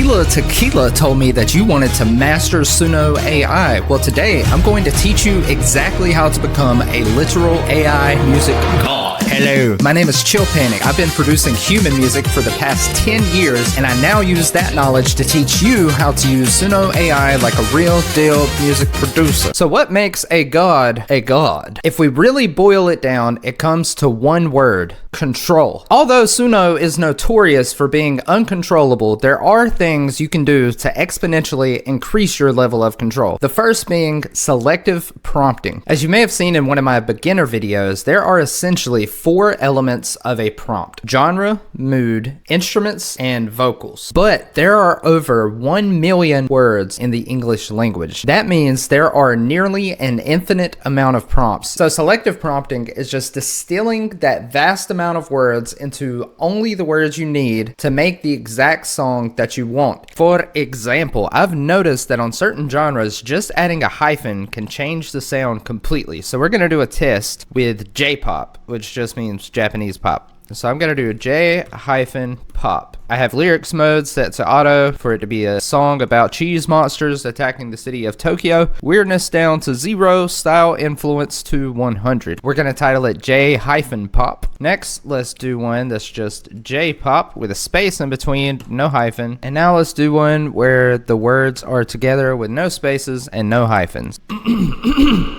Tequila told me that you wanted to master Suno AI. Well, today I'm going to teach you exactly how to become a literal AI music god. Hello, my name is Chill Panic. I've been producing human music for the past 10 years, and I now use that knowledge to teach you how to use Suno AI like a real deal music producer. So what makes a god a god? If we really boil it down, it comes to one word: control. Although Suno is notorious for being uncontrollable, there are things you can do to exponentially increase your level of control. The first being selective prompting. As you may have seen in one of my beginner videos, there are essentially 4 elements of a prompt: genre, mood, instruments, and vocals. But there are over 1 million words in the English language. That means there are nearly an infinite amount of prompts. So selective prompting is just distilling that vast amount of words into only the words you need to make the exact song that you want. For example, I've noticed that on certain genres, just adding a hyphen can change the sound completely. So we're gonna do a test with J-pop, which just means Japanese pop. So I'm gonna do J-pop. I have lyrics mode set to auto for it to be a song about cheese monsters attacking the city of Tokyo. Weirdness down to 0, style influence to 100. We're gonna title it J-pop. Next, let's do one that's just J-pop with a space in between, no hyphen. And now let's do one where the words are together with no spaces and no hyphens.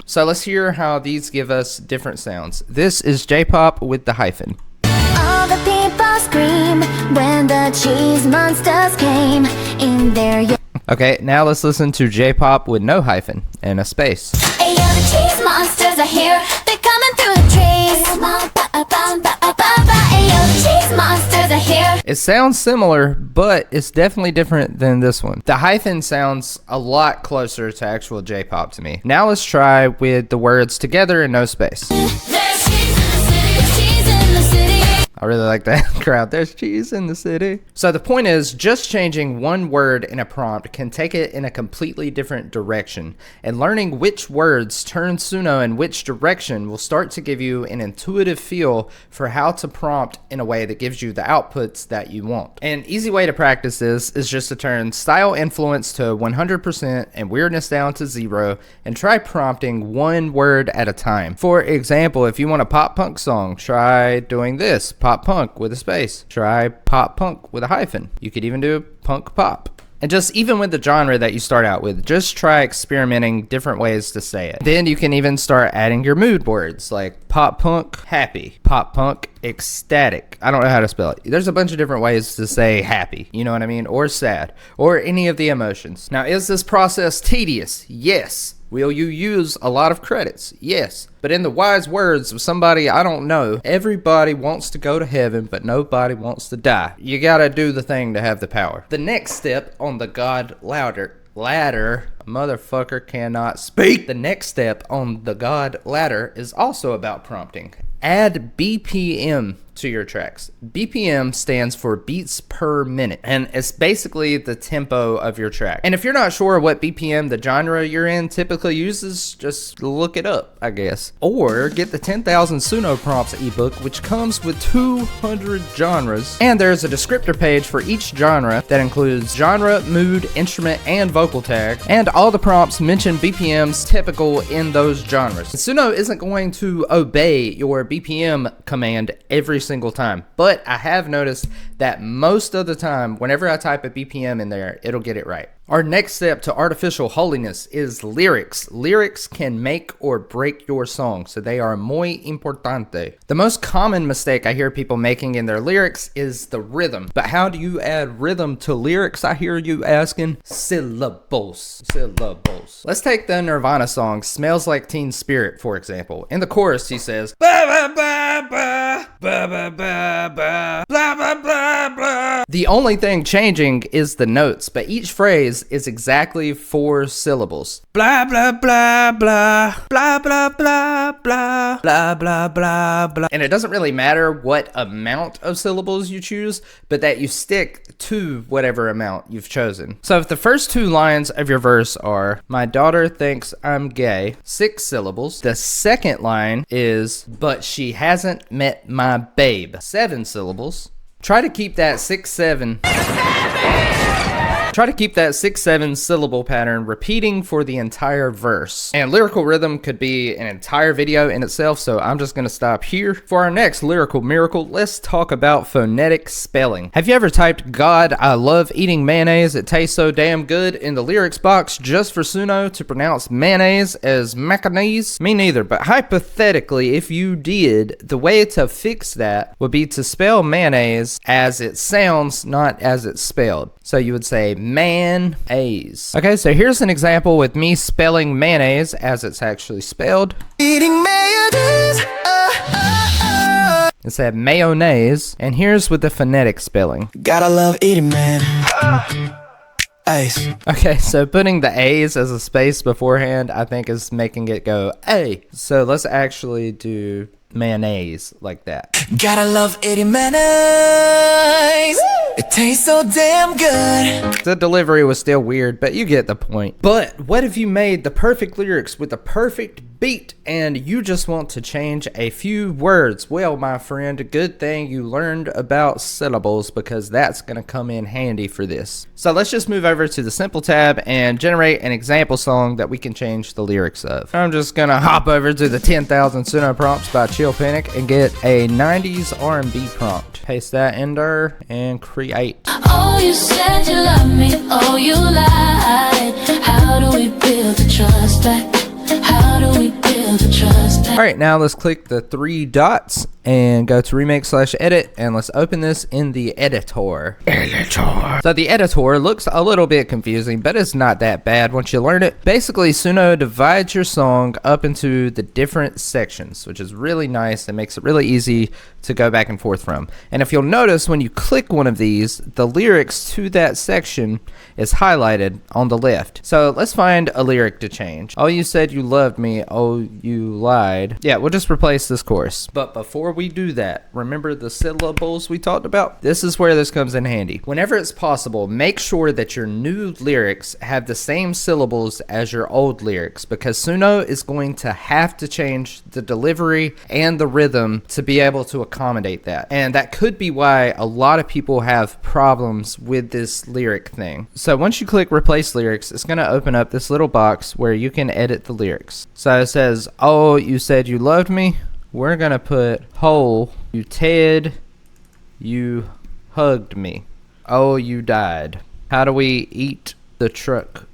So let's hear how these give us different sounds. This is J-pop with the hyphen. All the people scream when the cheese monsters came in there. Okay, now let's listen to J-pop with no hyphen and a space. Hey, yo, the cheese monsters are here. They're coming through the trees. Hey, yo, the cheese monsters are here. It sounds similar, but it's definitely different than this one. The hyphen sounds a lot closer to actual J-pop to me. Now let's try with the words together and no space. I really like that crowd. There's cheese in the city. So the point is, just changing one word in a prompt can take it in a completely different direction. And learning which words turn Suno in which direction will start to give you an intuitive feel for how to prompt in a way that gives you the outputs that you want. An easy way to practice this is just to turn style influence to 100% and weirdness down to 0 and try prompting one word at a time. For example, if you want a pop punk song, try doing this. Pop punk with a space. Try pop punk with a hyphen. You could even do punk pop. And just even with the genre that you start out with, just try experimenting different ways to say it. Then you can even start adding your mood words like pop punk happy, pop punk ecstatic. I don't know how to spell it. There's a bunch of different ways to say happy, you know what I mean? Or sad, or any of the emotions. Now, is this process tedious? Yes. Will you use a lot of credits? Yes. But in the wise words of somebody I don't know, everybody wants to go to heaven, but nobody wants to die. You gotta do the thing to have the power. The next step on the God ladder, motherfucker cannot speak. The next step on the God ladder is also about prompting. Add BPM to your tracks. BPM stands for beats per minute, and it's basically the tempo of your track. And if you're not sure what BPM the genre you're in typically uses, just look it up, I guess. Or get the 10,000 Suno Prompts ebook, which comes with 200 genres, and there's a descriptor page for each genre that includes genre, mood, instrument, and vocal tag, and all the prompts mention BPMs typical in those genres. Suno isn't going to obey your BPM command every single time, but I have noticed that most of the time, whenever I type a BPM in there, it'll get it right. Our next step to artificial holiness is lyrics. Lyrics can make or break your song, so they are muy importante. The most common mistake I hear people making in their lyrics is the rhythm. But how do you add rhythm to lyrics, I hear you asking? Syllables. Let's take the Nirvana song Smells Like Teen Spirit, for example. In the chorus, he says, ba ba ba ba ba ba ba ba blah blah blah blah. The only thing changing is the notes, but each phrase is exactly 4 syllables. Blah blah blah blah blah blah blah blah blah blah blah blah. And it doesn't really matter what amount of syllables you choose, but that you stick to whatever amount you've chosen. So if the first 2 lines of your verse are, my daughter thinks I'm gay, 6 syllables. The second line is, but she hasn't met my babe, 7 syllables. Try to keep that 6-7 Try to keep that 6-7 syllable pattern repeating for the entire verse. And lyrical rhythm could be an entire video in itself, so I'm just gonna stop here. For our next lyrical miracle, let's talk about phonetic spelling. Have you ever typed, "God, I love eating mayonnaise, it tastes so damn good," in the lyrics box just for Suno to pronounce mayonnaise as mayonnaise? Me neither, but hypothetically, if you did, the way to fix that would be to spell mayonnaise as it sounds, not as it's spelled. So you would say man-aise. Okay, so here's an example with me spelling mayonnaise as it's actually spelled. Eating mayonnaise, It said mayonnaise, and here's with the phonetic spelling. gotta love eating, man. Ace. Okay, so putting the A's as a space beforehand, I think is making it go A. So let's actually do mayonnaise like that. Gotta love eating mayonnaise. It tastes so damn good. The delivery was still weird, but you get the point. But what if you made the perfect lyrics with the perfect beat and you just want to change a few words? Well, my friend, good thing you learned about syllables, because that's going to come in handy for this. So let's just move over to the simple tab and generate an example song that we can change the lyrics of. I'm just going to hop over to the 10,000 Suno prompts by Chill Panic and get a 90s R&B prompt. Paste that in there and create. Oh, you said you love me, oh, you lied. How do we build the trust back? How do we build the trust back? All right, now let's click the 3 dots and go to remix/edit, and let's open this in the editor. So the editor looks a little bit confusing, but it's not that bad once you learn it. Basically, Suno divides your song up into the different sections, which is really nice and makes it really easy to go back and forth from. And if you'll notice, when you click one of these, the lyrics to that section is highlighted on the left. So let's find a lyric to change. Oh, you said you loved me, oh, you lied. Yeah, we'll just replace this chorus. But before we do that, remember the syllables we talked about? This is where this comes in handy. Whenever it's possible, make sure that your new lyrics have the same syllables as your old lyrics, because Suno is going to have to change the delivery and the rhythm to be able to accommodate that. And that could be why a lot of people have problems with this lyric thing. So once you click replace lyrics, it's going to open up this little box where you can edit the lyrics. So it says, oh, you said you loved me. We're going to put whole, you Ted, you hugged me. Oh, you died. How do we eat the truck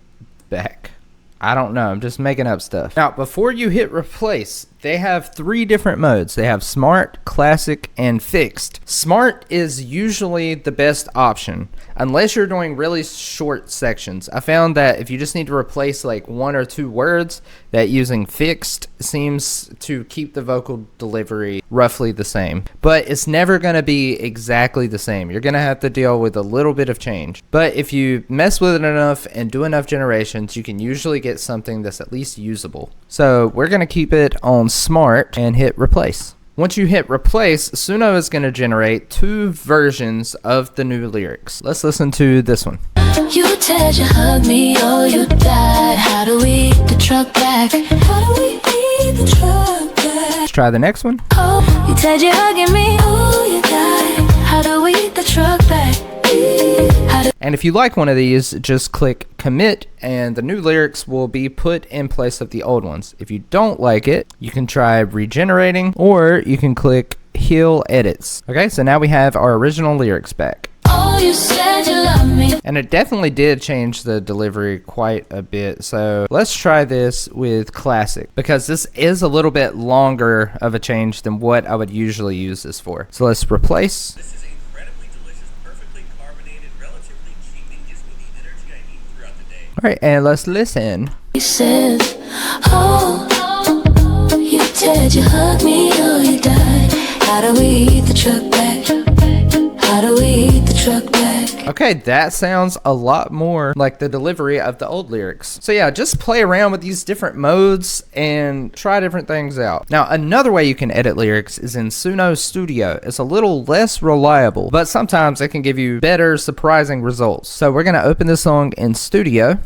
back? I don't know. I'm just making up stuff. Now, before you hit replace, they have 3 different modes. They have smart, classic, and fixed. Smart is usually the best option, unless you're doing really short sections. I found that if you just need to replace like 1 or 2 words, that using fixed seems to keep the vocal delivery roughly the same. But it's never going to be exactly the same. You're going to have to deal with a little bit of change. But if you mess with it enough and do enough generations, you can usually get something that's at least usable. So we're going to keep it on smart and hit replace. Once you hit replace, Suno is going to generate 2 versions of the new lyrics. Let's listen to this one. You said you hugged me, oh, you died. How do we eat the truck back? How do we eat the truck back? Let's try the next one. Oh, you said you're hugging me, oh, you died. How do we eat the truck back? And if you like one of these, just click commit and the new lyrics will be put in place of the old ones. If you don't like it, you can try regenerating, or you can click heal edits. Okay, so now we have our original lyrics back. Oh, you said you love me. And it definitely did change the delivery quite a bit. So let's try this with classic, because this is a little bit longer of a change than what I would usually use this for. So let's replace. This is incredibly delicious, perfectly carbonated, relatively cheap, and gives me the energy I need throughout the day. All right, and let's listen. He says, oh, you said you hugged me, oh, you died. How do we eat the truck back? How do we eat the truck back? Okay, that sounds a lot more like the delivery of the old lyrics. So yeah, just play around with these different modes and try different things out. Now, another way you can edit lyrics is in Suno Studio. It's a little less reliable, but sometimes it can give you better, surprising results. So we're gonna open this song in Studio.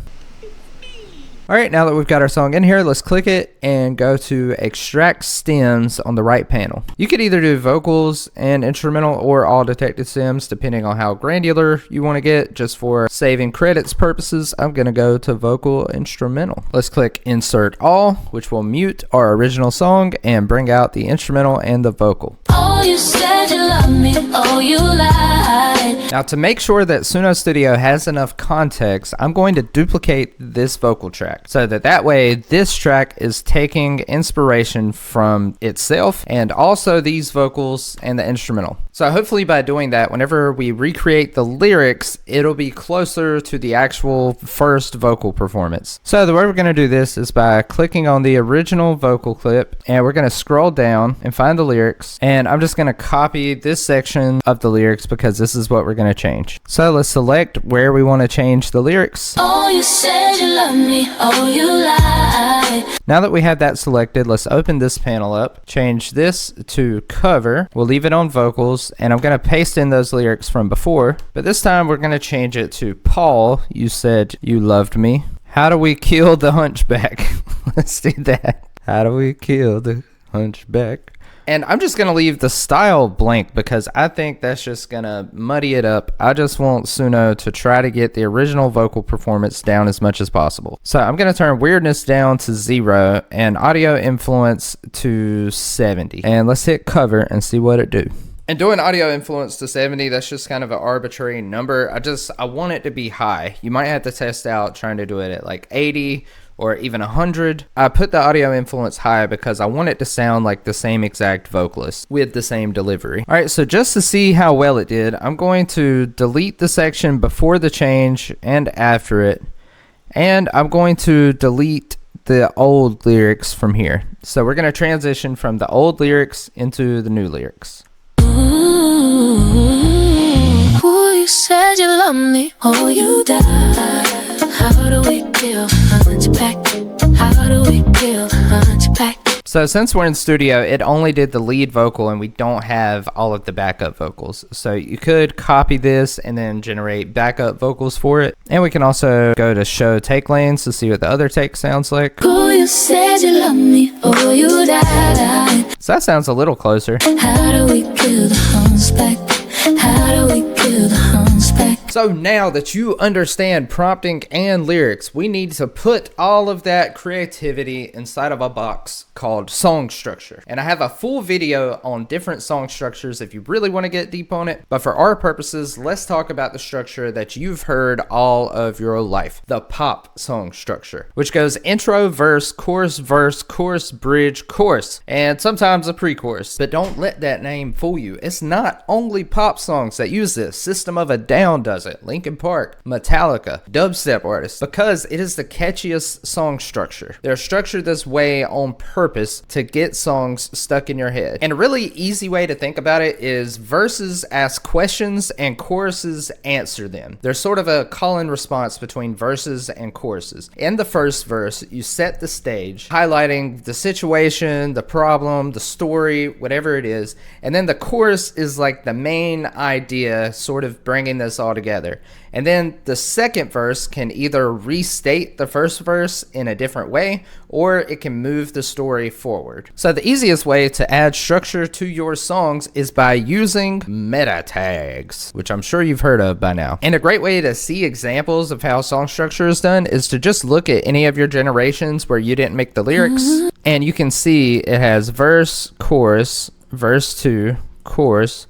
Alright, now that we've got our song in here, let's click it and go to extract stems on the right panel. You could either do vocals and instrumental or all detected stems depending on how granular you want to get. Just for saving credits purposes, I'm going to go to vocal instrumental. Let's click insert all, which will mute our original song and bring out the instrumental and the vocal. Oh, you said you love me, oh, you lied. Now to make sure that Suno Studio has enough context, I'm going to duplicate this vocal track so that way this track is taking inspiration from itself and also these vocals and the instrumental. So hopefully by doing that, whenever we recreate the lyrics, it'll be closer to the actual first vocal performance. So the way we're going to do this is by clicking on the original vocal clip, and we're going to scroll down and find the lyrics, and I'm just going to copy this section of the lyrics because this is what we're going to change. So let's select where we want to change the lyrics. Oh, you said you love me, oh, you lied. Now that we have that selected, let's open this panel up, change this to cover. We'll leave it on vocals, and I'm going to paste in those lyrics from before, but this time we're going to change it to Paul, you said you loved me. How do we kill the hunchback? Let's do that. How do we kill the hunchback? And I'm just going to leave the style blank because I think that's just going to muddy it up. I just want Suno to try to get the original vocal performance down as much as possible. So I'm going to turn weirdness down to 0 and audio influence to 70. And let's hit cover and see what it do. And doing audio influence to 70, that's just kind of an arbitrary number. I want it to be high. You might have to test out trying to do it at like 80 or even 100. I put the audio influence high because I want it to sound like the same exact vocalist with the same delivery. All right, so just to see how well it did, I'm going to delete the section before the change and after it. And I'm going to delete the old lyrics from here. So we're going to transition from the old lyrics into the new lyrics. Oh, you said you love me, oh, you died. How do we kill a hunchback? How do we kill a hunchback? So since we're in studio, it only did the lead vocal and we don't have all of the backup vocals. So you could copy this and then generate backup vocals for it. And we can also go to show take lanes to see what the other take sounds like. Oh, you said you love me, oh, you died. So that sounds a little closer. How do we kill the hunchback? How do we kill the hunchback? So now that you understand prompting and lyrics, we need to put all of that creativity inside of a box called song structure. And I have a full video on different song structures if you really want to get deep on it. But for our purposes, let's talk about the structure that you've heard all of your life. The pop song structure, which goes intro, verse, chorus, bridge, chorus, and sometimes a pre-chorus. But don't let that name fool you. It's not only pop songs that use this. System of a Down does it, Linkin Park, Metallica, dubstep artists, because it is the catchiest song structure. They're structured this way on purpose to get songs stuck in your head. And a really easy way to think about it is verses ask questions and choruses answer them. There's sort of a call and response between verses and choruses. In the first verse, you set the stage, highlighting the situation, the problem, the story, whatever it is. And then the chorus is like the main idea, sort of bringing this all together. And then the second verse can either restate the first verse in a different way, or it can move the story forward. So the easiest way to add structure to your songs is by using meta tags, which I'm sure you've heard of by now. And a great way to see examples of how song structure is done is to just look at any of your generations where you didn't make the lyrics, and you can see it has verse, chorus, verse 2, chorus,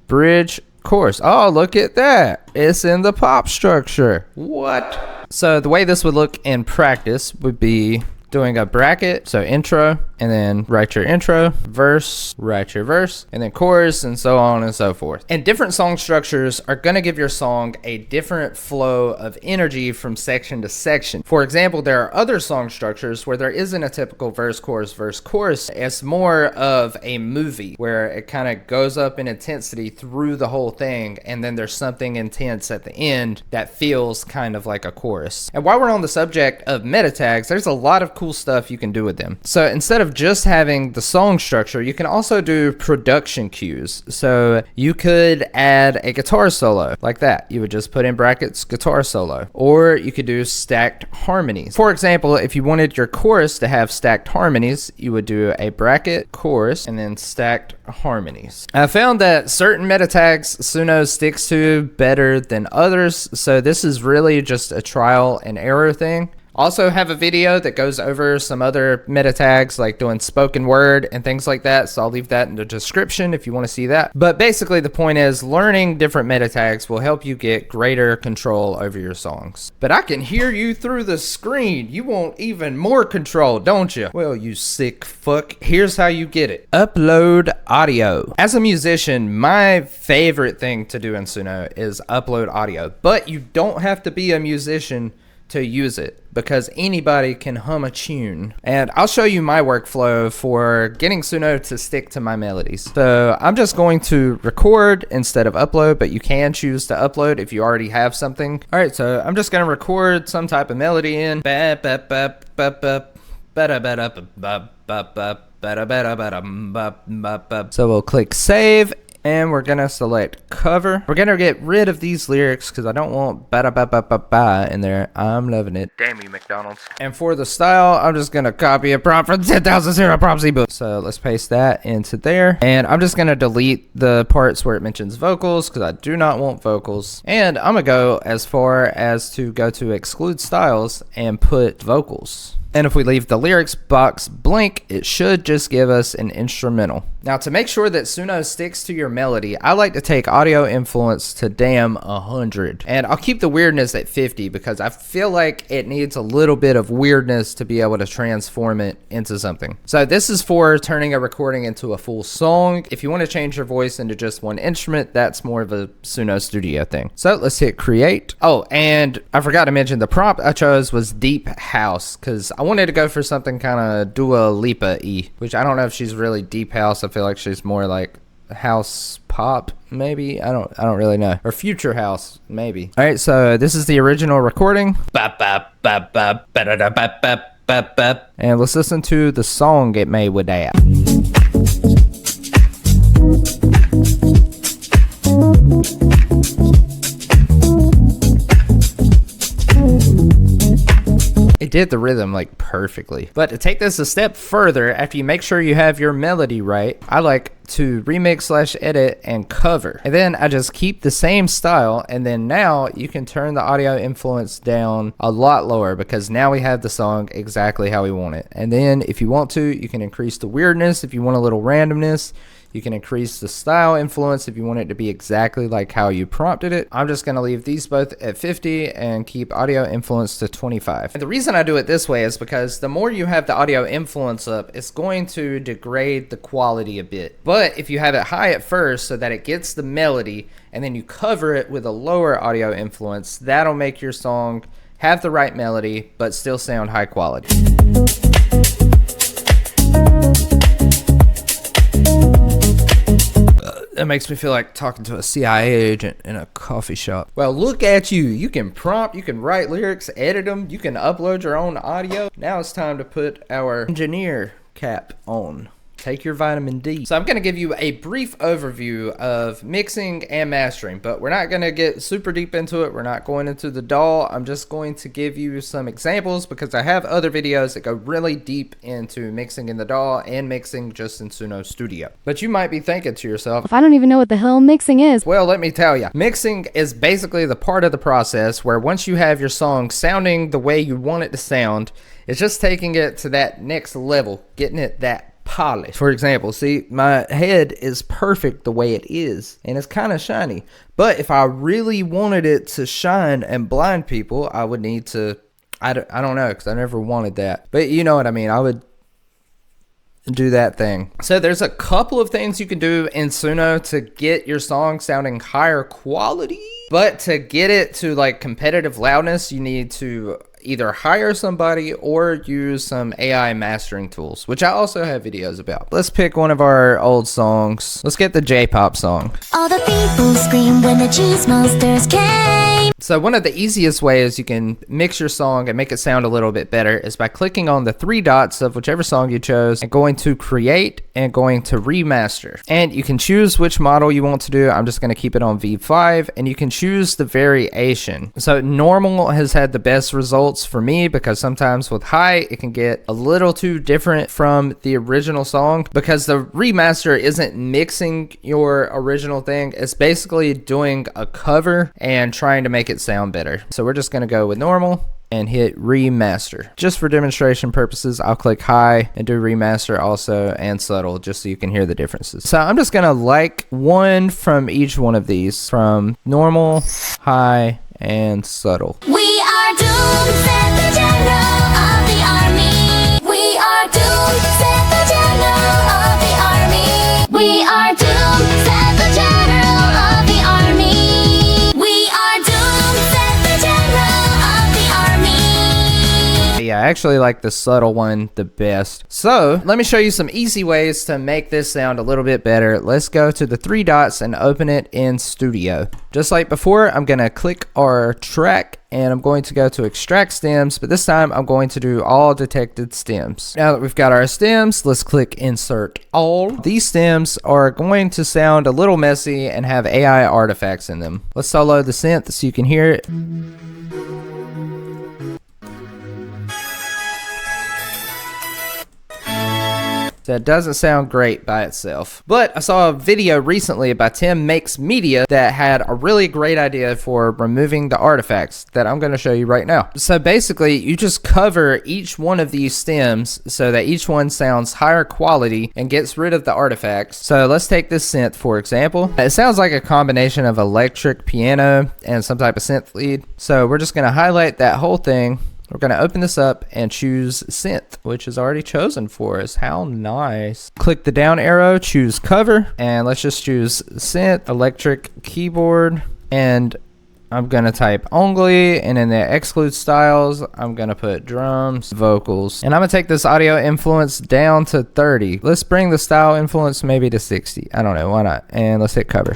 bridge, chorus. Oh, look at that. It's in the pop structure. What? So the way this would look in practice would be doing a bracket, so intro, and then write your intro, verse, write your verse, and then chorus, and so on and so forth. And different song structures are going to give your song a different flow of energy from section to section. For example, there are other song structures where there isn't a typical verse, chorus. It's more of a movie where it kind of goes up in intensity through the whole thing, and then there's something intense at the end that feels kind of like a chorus. And while we're on the subject of meta tags, there's a lot of cool stuff you can do with them. So instead of just having the song structure, you can also do production cues. So you could add a guitar solo like that. You would just put in brackets guitar solo, or you could do stacked harmonies. For example, if you wanted your chorus to have stacked harmonies, you would do a bracket chorus and then stacked harmonies. I found that certain meta tags Suno sticks to better than others, so this is really just a trial and error thing. Also have a video that goes over some other meta tags like doing spoken word and things like that, so I'll leave that in the description if you want to see that. But basically the point is learning different meta tags will help you get greater control over your songs. But I can hear you through the screen. You want even more control, don't you? Well, you sick fuck. Here's how you get it. Upload audio. As a musician, my favorite thing to do in Suno is upload audio, but you don't have to be a musician to use it, because anybody can hum a tune. And I'll show you my workflow for getting Suno to stick to my melodies. So I'm just going to record instead of upload, but you can choose to upload if you already have something. All right, so I'm just gonna record some type of melody in. So we'll click save, and we're gonna select cover. We're gonna get rid of these lyrics because I don't want ba-da-ba-ba-ba-ba in there. I'm loving it. Damn you, McDonald's. And for the style, I'm just gonna copy a prompt from the 10,000 Zero Prompts ebook. So let's paste that into there. And I'm just gonna delete the parts where it mentions vocals because I do not want vocals. And I'm gonna go as far as to go to exclude styles and put vocals. And if we leave the lyrics box blank, it should just give us an instrumental. Now, to make sure that Suno sticks to your melody, I like to take audio influence to damn 100. And I'll keep the weirdness at 50 because I feel like it needs a little bit of weirdness to be able to transform it into something. So this is for turning a recording into a full song. If you want to change your voice into just one instrument, that's more of a Suno Studio thing. So let's hit create. Oh, and I forgot to mention the prompt I chose was Deep House because I wanted to go for something kind of Dua Lipa-y, which I don't know if she's really deep house. I feel like she's more like house pop, maybe. I don't really know. Or future house, maybe. All right, so this is the original recording. And let's listen to the song it made with that. It did the rhythm like perfectly. But to take this a step further, after you make sure you have your melody right, I like to remix / edit and cover. And then I just keep the same style, and then now you can turn the audio influence down a lot lower because now we have the song exactly how we want it. And then if you want to, you can increase the weirdness if you want a little randomness. You can increase the style influence if you want it to be exactly like how you prompted it. I'm just gonna leave these both at 50 and keep audio influence to 25. And the reason I do it this way is because the more you have the audio influence up, it's going to degrade the quality a bit. But if you have it high at first so that it gets the melody and then you cover it with a lower audio influence, that'll make your song have the right melody but still sound high quality. That makes me feel like talking to a CIA agent in a coffee shop. Well, look at you. You can prompt, you can write lyrics, edit them, you can upload your own audio. Now it's time to put our engineer cap on. Take your vitamin D. So I'm going to give you a brief overview of mixing and mastering, but we're not going to get super deep into it. We're not going into the DAW. I'm just going to give you some examples because I have other videos that go really deep into mixing in the DAW and mixing just in Suno Studio. But you might be thinking to yourself, I don't even know what the hell mixing is. Well, let me tell you. Mixing is basically the part of the process where once you have your song sounding the way you want it to sound, it's just taking it to that next level, getting it that polish. For example, see, my head is perfect the way it is, and it's kind of shiny. But if I really wanted it to shine and blind people, I would need to, I don't know, because I never wanted that. But you know what I mean. I would do that thing. So there's a couple of things you can do in Suno to get your song sounding higher quality. But to get it to like competitive loudness, you need to either hire somebody or use some AI mastering tools, which I also have videos about. Let's pick one of our old songs. Let's get the J-pop song. All the people scream when the cheese monsters came. So one of the easiest ways you can mix your song and make it sound a little bit better is by clicking on the three dots of whichever song you chose and going to create and going to remaster. And you can choose which model you want to do. I'm just going to keep it on V5, and you can choose the variation. So normal has had the best results for me because sometimes with high it can get a little too different from the original song, because the remaster isn't mixing your original thing. It's basically doing a cover and trying to make it sound better. So we're just going to go with normal and hit remaster. Just for demonstration purposes, I'll click high and do remaster also, and subtle, just so you can hear the differences. So I'm just gonna like one from each one of these, from normal, high, and subtle. We are doomed, said the general of the army. We are doomed, said the general of the army. We are doomed, said the general of the army. We are doomed, said the general of the army. Yeah, I actually like the subtle one the best. So let me show you some easy ways to make this sound a little bit better. Let's go to the three dots and open it in Studio. Just like before, I'm gonna click our track and I'm going to go to extract stems, but this time I'm going to do all detected stems. Now that we've got our stems, let's click insert all. These stems are going to sound a little messy and have AI artifacts in them. Let's solo the synth so you can hear it. That doesn't sound great by itself. But I saw a video recently by Tim Makes Media that had a really great idea for removing the artifacts that I'm going to show you right now. So basically, you just cover each one of these stems so that each one sounds higher quality and gets rid of the artifacts. So let's take this synth for example. It sounds like a combination of electric piano and some type of synth lead. So we're just going to highlight that whole thing. We're going to open this up and choose synth, which is already chosen for us. How nice. Click the down arrow, choose cover, and let's just choose synth, electric keyboard, and I'm going to type only, and in the exclude styles, I'm going to put drums, vocals, and I'm going to take this audio influence down to 30. Let's bring the style influence maybe to 60. I don't know, why not? And let's hit cover.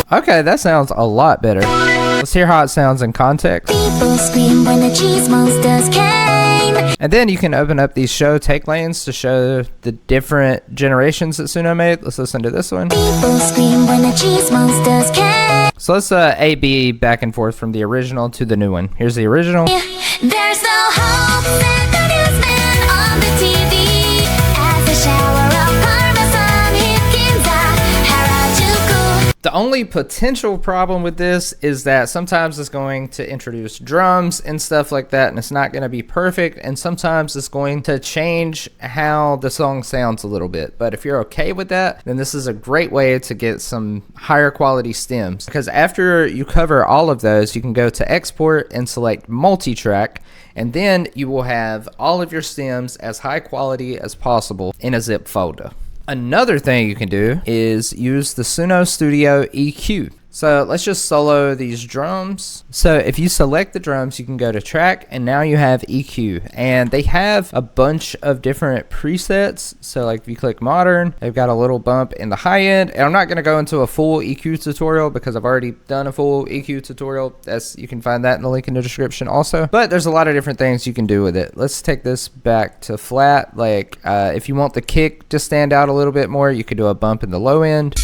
Okay, that sounds a lot better. Let's hear how it sounds in context. People scream when the cheese monsters came. And then you can open up these show take lanes to show the different generations that Suno made. Let's listen to this one. People scream when the cheese monsters came. So let's A-B back and forth from the original to the new one. Here's the original. There's no hope, said the newsman on the TV. As a shower of parmesan hit Ginza, Harajuku. The only potential problem with this is that sometimes it's going to introduce drums and stuff like that, and it's not going to be perfect, and sometimes it's going to change how the song sounds a little bit. But if you're okay with that, then this is a great way to get some higher quality stems, because after you cover all of those, you can go to export and select multi-track, and then you will have all of your stems as high quality as possible in a zip folder. Another thing you can do is use the Suno Studio EQ. So let's just solo these drums. So if you select the drums, you can go to track, and now you have EQ, and they have a bunch of different presets. So like if you click modern, they've got a little bump in the high end, and I'm not going to go into a full EQ tutorial because I've already done a full EQ tutorial. You can find that in the link in the description also, but there's a lot of different things you can do with it. Let's take this back to flat. Like if you want the kick to stand out a little bit more, you could do a bump in the low end.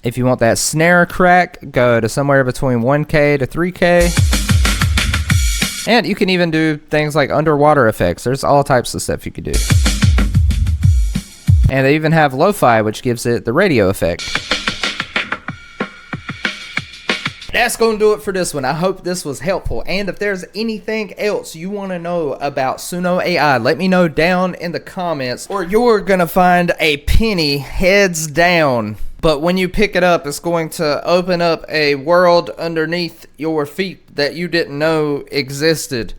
If you want that snare crack, go to somewhere between 1K to 3K. And you can even do things like underwater effects. There's all types of stuff you could do. And they even have lo-fi, which gives it the radio effect. That's going to do it for this one. I hope this was helpful. And if there's anything else you want to know about Suno AI, let me know down in the comments, or you're going to find a penny heads down. But when you pick it up, it's going to open up a world underneath your feet that you didn't know existed,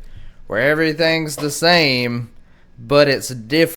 where everything's the same, but it's different.